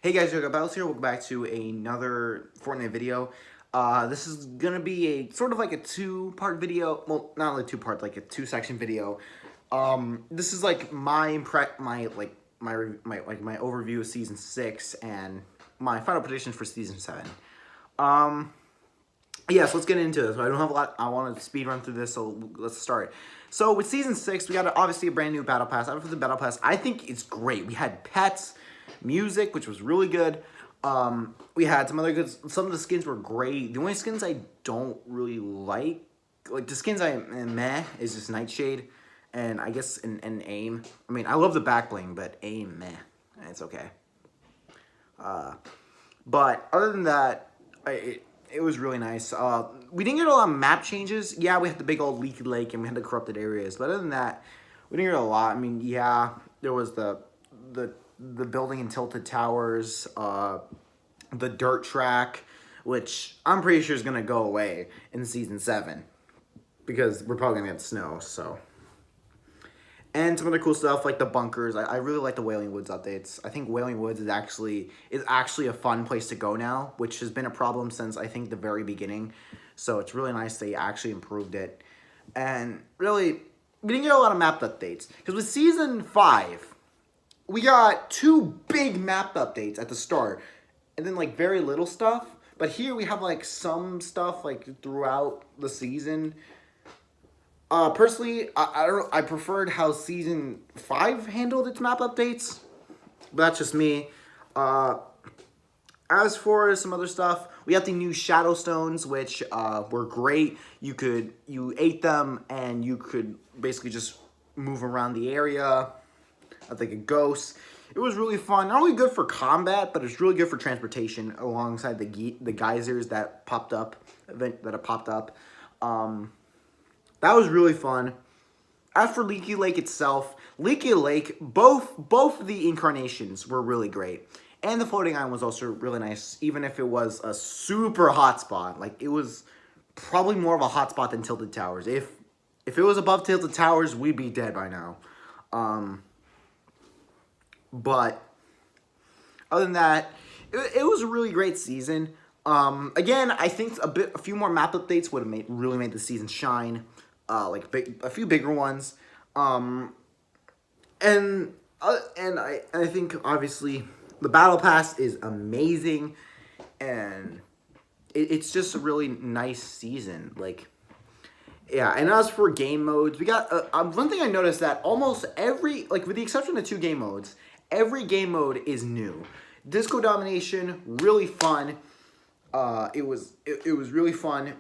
Hey guys, YellowCapAlex here. Welcome back to another Fortnite video. This is gonna be a sort of like a two-part video. Well, not really two-part, like a two-section video. This is like my overview of season 6 and my final predictions for season 7. Yeah, so let's get into this. I don't have a lot. I want to speed run through this, so let's start. So with season 6, we got obviously a brand new battle pass. After the battle pass, I think it's great. We had pets, music, which was really good. We had some other good. Some of the skins were great. The only skins I don't really like the skins I am meh, is just Nightshade, and I guess an aim. I mean, I love the back bling, but aim meh, it's okay. But other than that, it was really nice. We didn't get a lot of map changes. Yeah, we had the big old leaky lake and we had the corrupted areas. But other than that, we didn't get a lot. I mean, yeah, there was the building in Tilted Towers, the dirt track, which I'm pretty sure is going to go away in season 7. Because we're probably going to get snow, so... And some other cool stuff like the bunkers. I really like the Wailing Woods updates. I think Wailing Woods is actually a fun place to go now, which has been a problem since I think the very beginning. So it's really nice they actually improved it. And really, we didn't get a lot of map updates. Because with Season 5, we got 2 big map updates at the start. And then like very little stuff. But here we have like some stuff like throughout the season. Personally, I don't know, I preferred how Season 5 handled its map updates, but that's just me. As for some other stuff, we have the new Shadow Stones, which were great. You ate them, and you could basically just move around the area like a ghost. It was really fun. Not only good for combat, but it's really good for transportation alongside the geysers that popped up, That was really fun. As for Leaky Lake itself, Leaky Lake, both of the incarnations were really great. And the floating island was also really nice, even if it was a super hot spot. Like, it was probably more of a hot spot than Tilted Towers. If it was above Tilted Towers, we'd be dead by now. But other than that, it was a really great season. Again, I think a few more map updates would have really made the season shine. Like a few bigger ones, and I think obviously the battle pass is amazing, and it's just a really nice season. Like, yeah. And as for game modes, we got one thing I noticed that almost every, like with the exception of 2 game modes, every game mode is new. Disco Domination, really fun. It was really fun.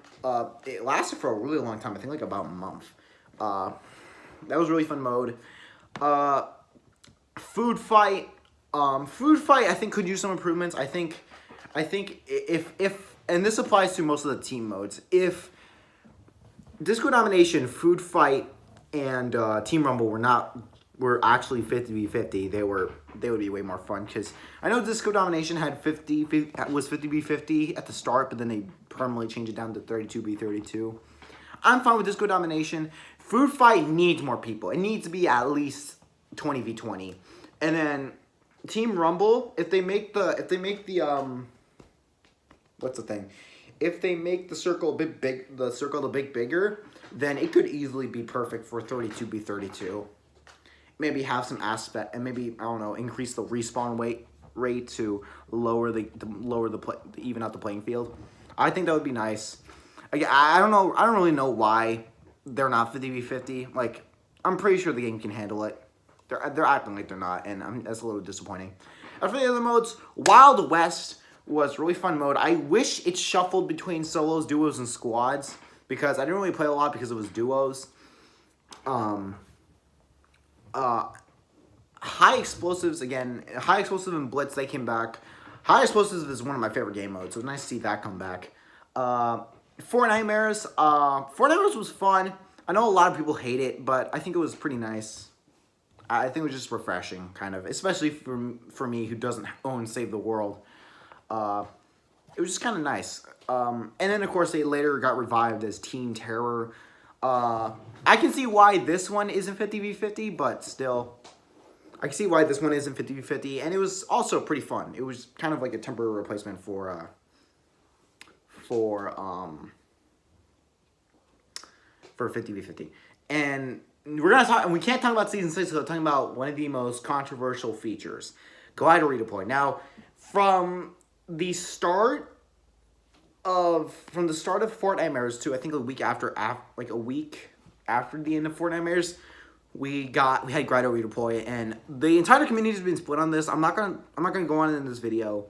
It lasted for a really long time. I think like about a month. That was really fun mode. Food fight. Food fight I think could use some improvements. I think if and this applies to most of the team modes. If Disco Domination, Food Fight, and Team Rumble were actually 50v50, they would be way more fun, because I know Disco Domination was 50v50 at the start, but then they permanently changed it down to 32v32. I'm fine with Disco Domination. Food Fight needs more people. It needs to be at least 20v20. And then Team Rumble, if they make the what's the thing? If they make the circle a bit bigger, then it could easily be perfect for 32v32. Maybe have some aspect, and maybe, I don't know, increase the respawn rate to even out the playing field. I think that would be nice. Again, I don't really know why they're not 50v50. Like, I'm pretty sure the game can handle it. They're acting like they're not, and that's a little disappointing. As for the other modes, Wild West was really fun mode. I wish it shuffled between solos, duos, and squads, because I didn't really play a lot because it was duos. High Explosives, again, High Explosive and Blitz, they came back. High Explosives is one of my favorite game modes, so it's nice to see that come back. Four Nightmares was fun. I know a lot of people hate it, but I think it was pretty nice. I think it was just refreshing, kind of, especially for me who doesn't own Save the World. It was just kind of nice. And then, of course, they later got revived as Team Terror. I can see why this one isn't 50v50, but still, I can see why this one isn't 50v50, and it was also pretty fun. It was kind of like a temporary replacement for 50v50. And we're gonna talk, and we can't talk about season 6 without talking about one of the most controversial features, glider redeploy. Now, from the start of Fortnite Mirrors to I think a week after the end of Fortnite Mirrors, we had glider redeploy, and the entire community has been split on this. I'm not gonna go on in this video.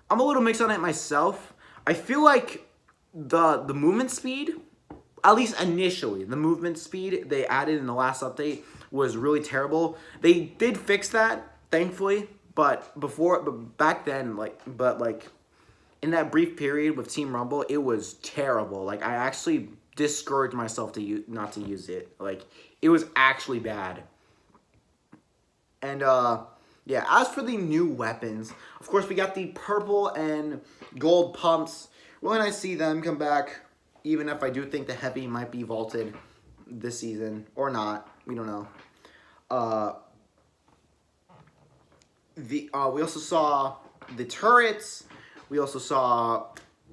I'm a little mixed on it myself. I feel like the movement speed, at least initially, the movement speed they added in the last update was really terrible. They did fix that, thankfully, but back then, in that brief period with Team Rumble, it was terrible. Like, I actually discouraged myself not to use it. Like, it was actually bad. And yeah, as for the new weapons, of course we got the purple and gold pumps. Really nice to see them come back, even if I do think the heavy might be vaulted this season or not. We don't know. We also saw the turrets. We also saw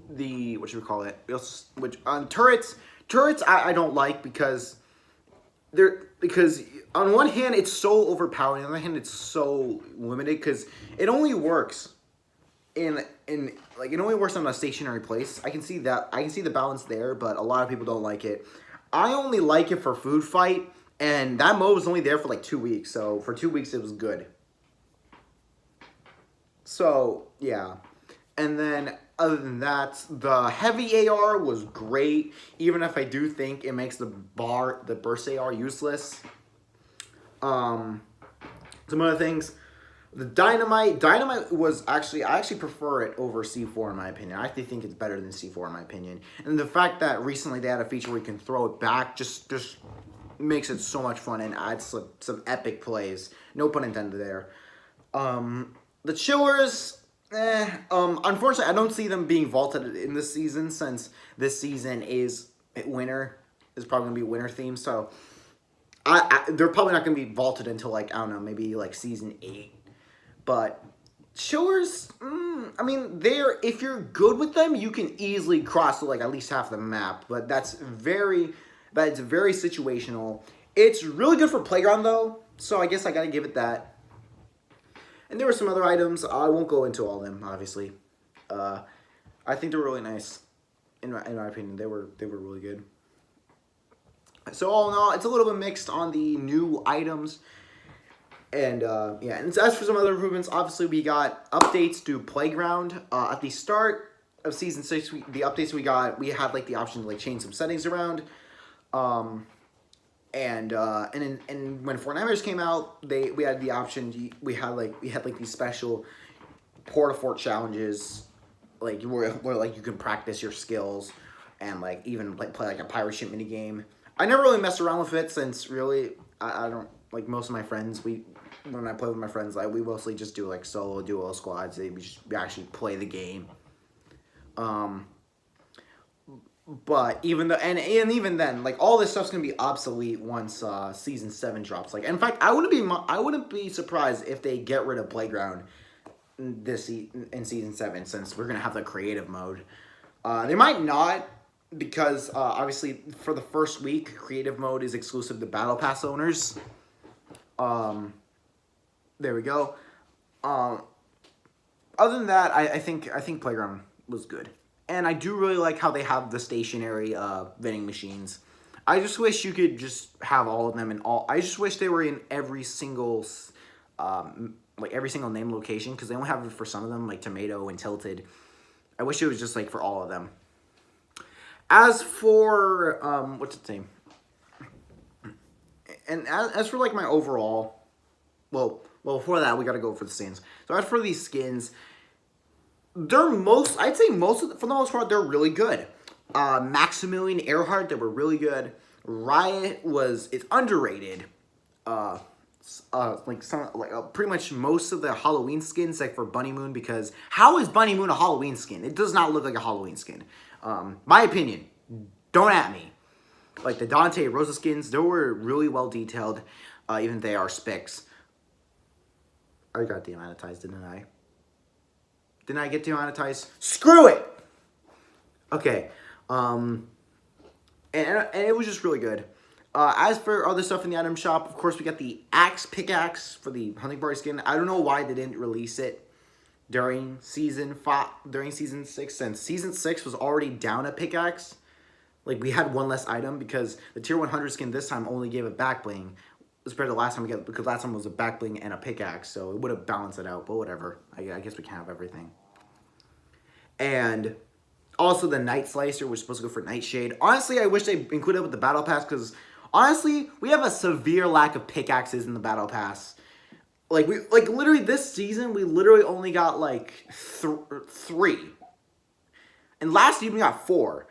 the turrets I don't like because on one hand it's so overpowering, on the other hand it's so limited because it only works it only works on a stationary place. I can see the balance there, but a lot of people don't like it. I only like it for food fight, and that mode was only there for like 2 weeks, so for 2 weeks it was good. So yeah, and then other than that, the heavy AR was great, even if I do think it makes the burst AR useless. Some other things, the dynamite was I actually prefer it over C4 in my opinion. I actually think it's better than C4 in my opinion. And the fact that recently they had a feature where you can throw it back just makes it so much fun and adds some epic plays. No pun intended there. The chillers, unfortunately, I don't see them being vaulted in this season, since this season is winter. It's probably gonna be winter themed, so they're probably not gonna be vaulted until like, I don't know, maybe like season 8. But chillers, I mean, if you're good with them, you can easily cross like at least half the map. But that's very situational. It's really good for playground though, so I guess I gotta give it that. And there were some other items. I won't go into all of them, obviously. I think they're really nice. In my opinion, they were really good. So all in all, it's a little bit mixed on the new items. And yeah, and as for some other improvements, obviously we got updates to Playground. At the start of Season 6, the updates we had like the option to like change some settings around. And when Fortnite came out, we had the option. We had these special Port-a-Fort challenges, like where like you can practice your skills and like even like play like a pirate ship mini game. I never really messed around with it, since really I don't like, most of my friends, when I play with my friends, like we mostly just do like solo duo squads. We actually play the game. But even then, like all this stuff's gonna be obsolete once Season 7 drops. Like, in fact, I wouldn't be surprised if they get rid of Playground in Season 7, since we're gonna have the creative mode. They might not, because obviously for the first week, creative mode is exclusive to Battle Pass owners. There we go. Other than that, I think Playground was good. And I do really like how they have the stationary vending machines. I just wish you could just have all of them in all. I just wish they were in every single name location, because they only have it for some of them, like Tomato and Tilted. I wish it was just like for all of them. As for what's its name? And as for like my overall, well before that we gotta go for the skins. So as for these skins, for the most part, they're really good. Maximilian Earhart, they were really good. Riot it's underrated. Pretty much most of the Halloween skins, like for Bunny Moon, because how is Bunny Moon a Halloween skin? It does not look like a Halloween skin. My opinion. Don't at me. Like the Dante Rosa skins, they were really well detailed, even if they are specs. I got demonetized, didn't I? Didn't I get demonetized? Screw it! Okay. And it was just really good. As for other stuff in the item shop, of course, we got the pickaxe for the hunting party skin. I don't know why they didn't release it during season 6, since season 6 was already down a pickaxe. Like, we had one less item because the tier 100 skin this time only gave a back bling compared to last time, because last time was a back bling and a pickaxe, so it would have balanced it out, but whatever. I guess we can have everything. And also the Night Slicer was supposed to go for Nightshade. Honestly, I wish they included it with the Battle Pass, because honestly, we have a severe lack of pickaxes in the Battle Pass. Like, literally this season, we literally only got, like, 3. And last season, we got 4.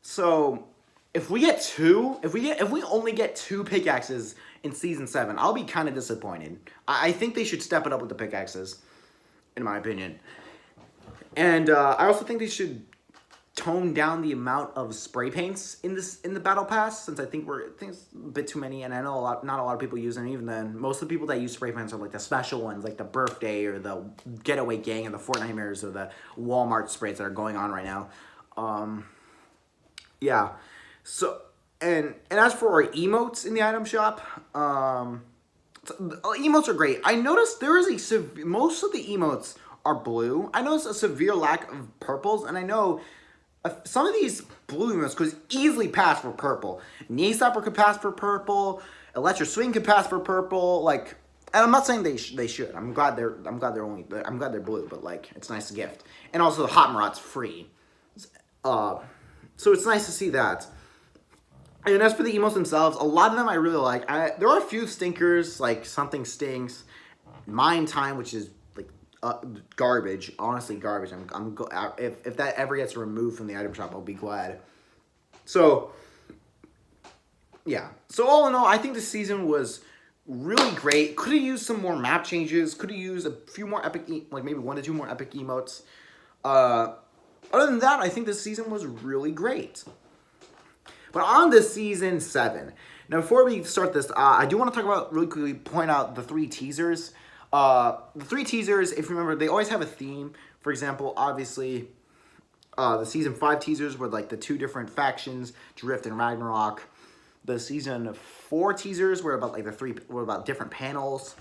So, if we get 2, if we only get 2 pickaxes in Season 7, I'll be kind of disappointed. I think they should step it up with the pickaxes, in my opinion. And I also think they should tone down the amount of spray paints in the Battle Pass, since I think it's a bit too many, and I know not a lot of people use them. Even then, most of the people that use spray paints are like the special ones, like the Birthday or the Getaway Gang or the Fortnite mirrors or the Walmart sprays that are going on right now. Yeah. So, and as for our emotes in the item shop, emotes are great. I noticed there is most of the emotes are blue. I noticed a severe lack of purples, and I know some of these blue emotes could easily pass for purple. Knee Slapper could pass for purple. Electric Swing could pass for purple. Like, and I'm not saying they should. I'm glad they're blue, but like, it's nice to gift. And also the Hot Marat's free. So it's nice to see that. And as for the emotes themselves, a lot of them I really like. There are a few stinkers, like Something Stinks, Mind Time, which is like garbage. Honestly, garbage. If that ever gets removed from the item shop, I'll be glad. So, yeah. So all in all, I think this season was really great. Could have used some more map changes. Could have used a few more epic, like maybe 1 to 2 more epic emotes. Other than that, I think this season was really great. But on to Season 7. Now, before we start this, I do want to talk about, really quickly, point out the 3 teasers. The 3 teasers, if you remember, they always have a theme. For example, obviously, the Season 5 teasers were like the 2 different factions, Drift and Ragnarok. The Season 4 teasers were about like about different panels.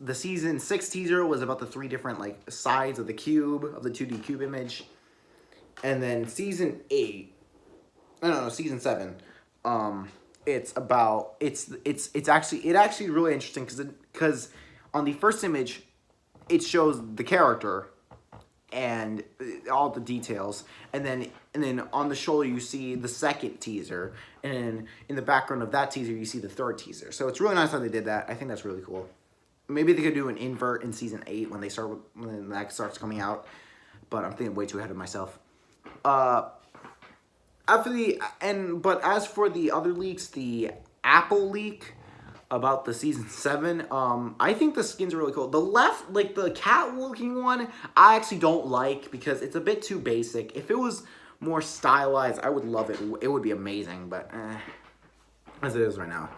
The Season 6 teaser was about the 3 different like sides of the cube, of the 2D cube image. And then Season 7, it's actually really interesting because on the first image, it shows the character and all the details, and then on the shoulder you see the second teaser, and then in the background of that teaser you see the 3rd teaser. So it's really nice how they did that. I think that's really cool. Maybe they could do an invert in Season 8 when that starts coming out, but I'm thinking way too ahead of myself. But as for the other leaks, the Apple leak about the Season 7, I think the skins are really cool. The left, like the cat looking one, I actually don't like because it's a bit too basic. If it was more stylized, I would love it. It would be amazing, but as it is right now.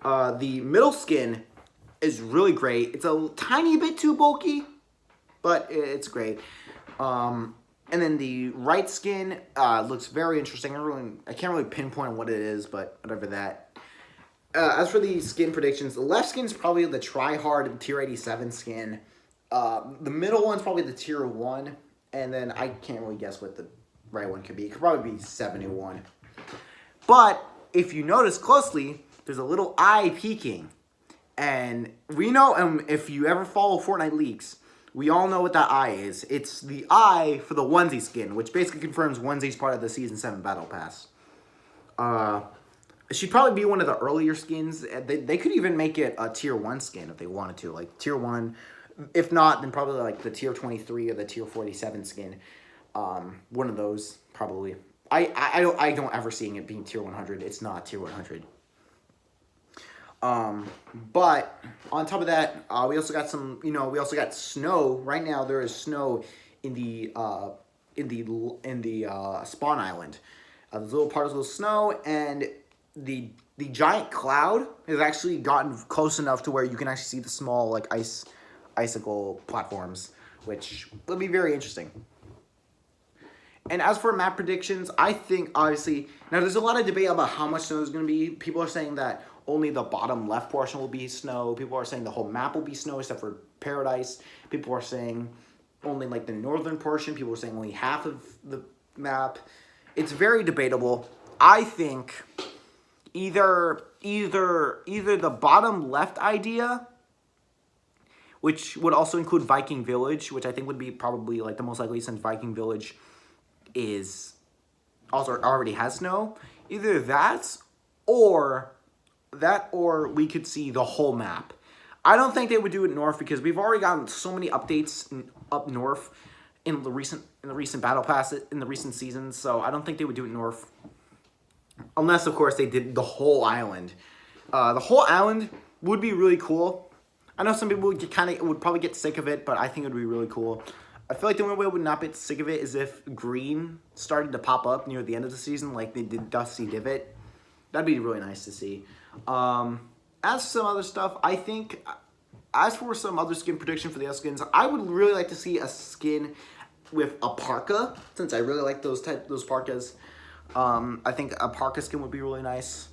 The middle skin is really great. It's a tiny bit too bulky, but it's great. And then the right skin looks very interesting. I can't really pinpoint what it is, but whatever that. As for the skin predictions, the left skin is probably the try-hard tier 87 skin. The middle one's probably the tier 1, and then I can't really guess what the right one could be. It could probably be 71. But if you notice closely, there's a little eye peeking. And we know, if you ever follow Fortnite leaks, we all know what that eye is. It's the eye for the onesie skin, which basically confirms onesie's part of the Season 7 Battle Pass. She'd probably be one of the earlier skins. They could even make it a tier 1 skin if they wanted to. Like, tier 1. If not, then probably like the tier 23 or the tier 47 skin. One of those, probably. I don't ever seeing it being tier 100. It's not tier 100. But on top of that, we also got some, we also got snow. Right now there is snow in the spawn island. There's little particles of snow, and the the giant cloud has actually gotten close enough to where you can actually see the small like icicle platforms, which will be very interesting. And as for map predictions, I think obviously now there's a lot of debate about how much snow is going to be. People are saying that only the bottom left portion will be snow. People are saying the whole map will be snow except for Paradise. People are saying only like the northern portion. People are saying only half of the map. It's very debatable. I think either the bottom left idea, which would also include Viking Village, which I think would be probably like the most likely since Viking Village is also already has snow. Either that or we could see the whole map. I don't think they would do it north because we've already gotten so many updates up north in the recent battle pass in the recent seasons, so I don't think they would do it north. Unless of course they did the whole island. The whole island would be really cool. I know some people would probably get sick of it, but I think it would be really cool. I feel like the only way I would not get sick of it is if green started to pop up near the end of the season, like they did Dusty Divot. That'd be really nice to see. As some other stuff, I think, as for some other skin prediction for the skins, I would really like to see a skin with a parka, since I really like those parkas. I think a parka skin would be really nice.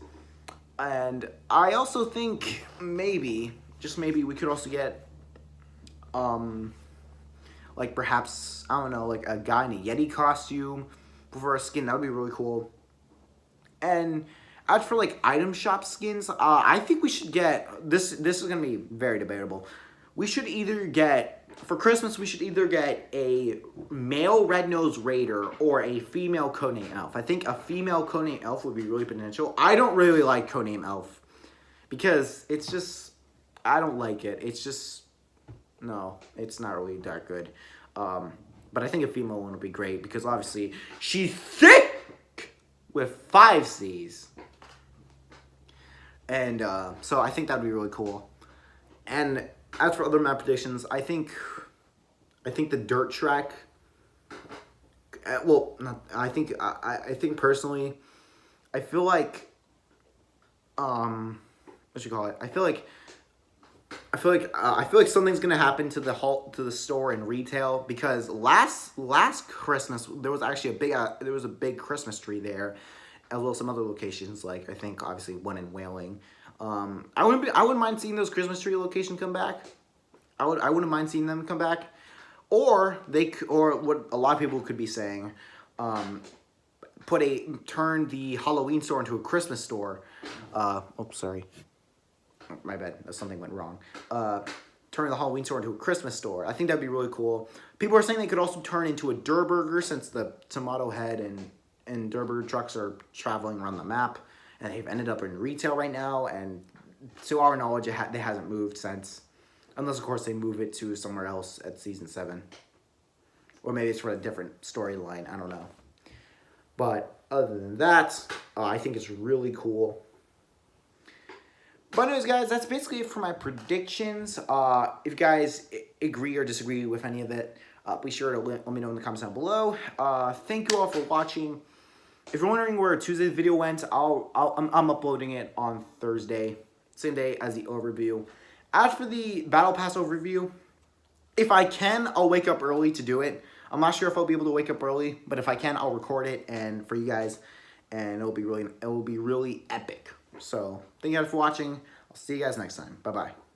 And I also think maybe, just maybe, we could also get, like perhaps, I don't know, like a guy in a Yeti costume for a skin. That would be really cool. And as for like item shop skins, I think we should get, this is going to be very debatable. We should either get, for Christmas, we should either get a male red-nosed raider or a female codename elf. I think a female codename elf would be really potential. I don't really like codename elf because it's just, I don't like it. It's just, no, it's not really that good. But I think a female one would be great because obviously she's thick with 5 C's. And so I think that'd be really cool. And as for other map predictions, I think the dirt track. Well, I think personally, I feel like what you call it? I feel like something's gonna happen to the store in retail because last Christmas there was actually a big Christmas tree there, as well as some other locations, like I think obviously one in Whaling. I wouldn't mind seeing those Christmas tree locations come back. I wouldn't mind seeing them come back, or what a lot of people could be saying, turn the Halloween store into a Christmas store. Oops, sorry. My bad, something went wrong. Turn the Halloween store into a Christmas store. I think that'd be really cool. People are saying they could also turn into a Durr Burger since the Tomato Head and Durr Burger trucks are traveling around the map, and they've ended up in retail right now. And to our knowledge, they hasn't moved since, unless of course they move it to somewhere else at season 7, or maybe it's for a different storyline. I don't know. But other than that, I think it's really cool. But anyways, guys, that's basically it for my predictions. If you guys agree or disagree with any of it, be sure to let me know in the comments down below. Thank you all for watching. If you're wondering where Tuesday's video went, I'm uploading it on Thursday, same day as the overview. As for the Battle Pass overview, if I can, I'll wake up early to do it. I'm not sure if I'll be able to wake up early, but if I can, I'll record it and for you guys, and it will be really epic. So, thank you guys for watching. I'll see you guys next time. Bye-bye.